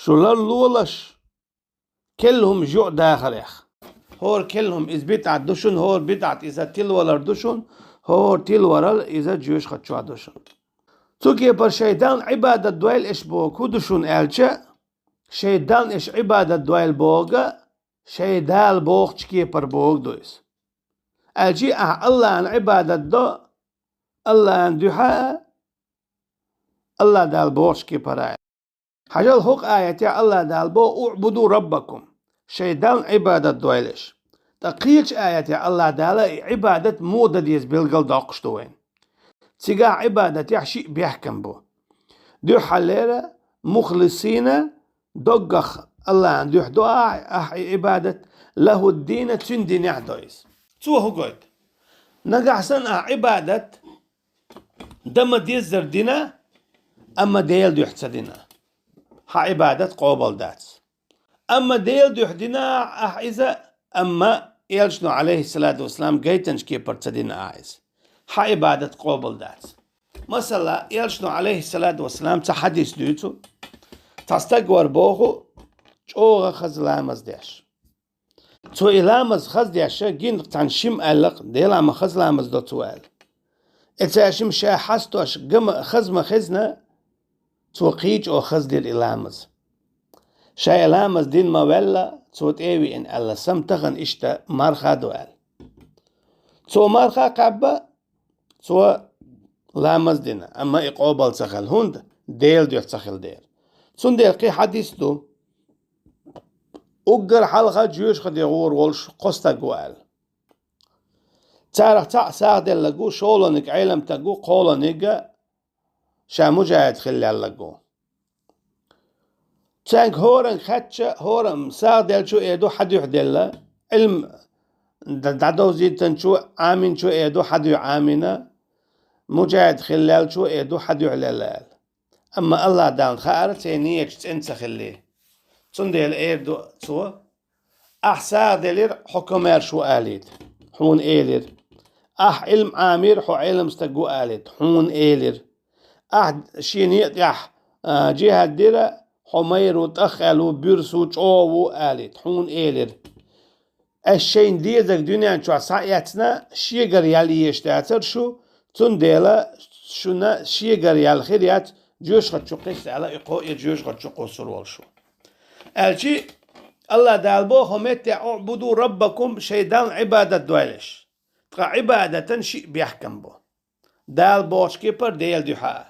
شلال لولش كلهم جوع داخليخ هور كلهم إز بتاع دوشن هور بتاع إذا تلولر دوشن هور تلورل إذا جوش خدشوا دوشن توكي بر شيطان عبادة دويل إش بوكو دوشن ألشا شيطان إش عبادة دويل بوغا شيدال بوغ چكي بر بوغ دويس ألشي الله عن عبادة دو الله عن دوحا الله دال بوغ چكي براي حجال حق آياتي الله دال بو اعبدوا ربكم شيطان عبادة دويلش تقيلش آياتي الله دال عبادة مودة ديز بلغل داقشتوين تيقا عبادة يحشي بيحكم بو دو حليرة مخلصين دوغخ الله عن دوح دعاء عبادة له الدين تندين يحدويس هو قلت نقحسن عبادة دم ديزر دينا أما ديل دوح تسدينا ها عبادة قوبل دات أما ديل دوح دينا إذا أما يلشنو عليه الصلاة والسلام قيتنش كي برتدين آيز ها عبادة قوبل دات مثلا يلشنو عليه الصلاة والسلام تحديث دوتو تستقور بوخو چوغا خزلامز ديش تو إلامز خز ديشا جين تنشم ألق ديلام خزلامز دو توال إتاشم شا حستوش قم خزم خزنا توقيج أو خز ديل إلامز شا إلامز دين ما ولا توت إيوي إن ألا سمتغن إشتا مارخا دوال تو مارخا قبا تو لامز دينا أما إقوبال سخل هند ديل ديوح سخل ديل تون ديل قي حديث دو أقر حلقة جيوش خد يغور والش قستا قوال تارخ ساق ديل لقو شولنك علم تقو قولنك شا مجاهد خلي لقو تانك هورن خدشة هورن ساق ديل شو إيدو حد يحدل علم دادو زيتن شو آمين شو إيدو حد يعامنا مجاهد خلال شو إيدو حد يعللال أما الله دان خارج تينيك تنسى خليه تندل إيدو سو أحسا دلير حكمار شو آليت حون إيلر علم عامر حو علم استقو آليت حون إيلر شينيت جهة ديرة حمير وتأخلو بيرسو تشوو آليت حون إيلر الشين ديزك دنيا شو سايتنا شيغر يالي يشتاتر شو تندلا شونا شيغر يال خيريات جوش خد شو قيس على إقو جوش خد شو قصر والشو الشي الله دالبو همت اعبدوا ربكم شيطان عبادة دوالش تقع عبادة شيء بيحكم بو دال بوش كيبر ديل دوحا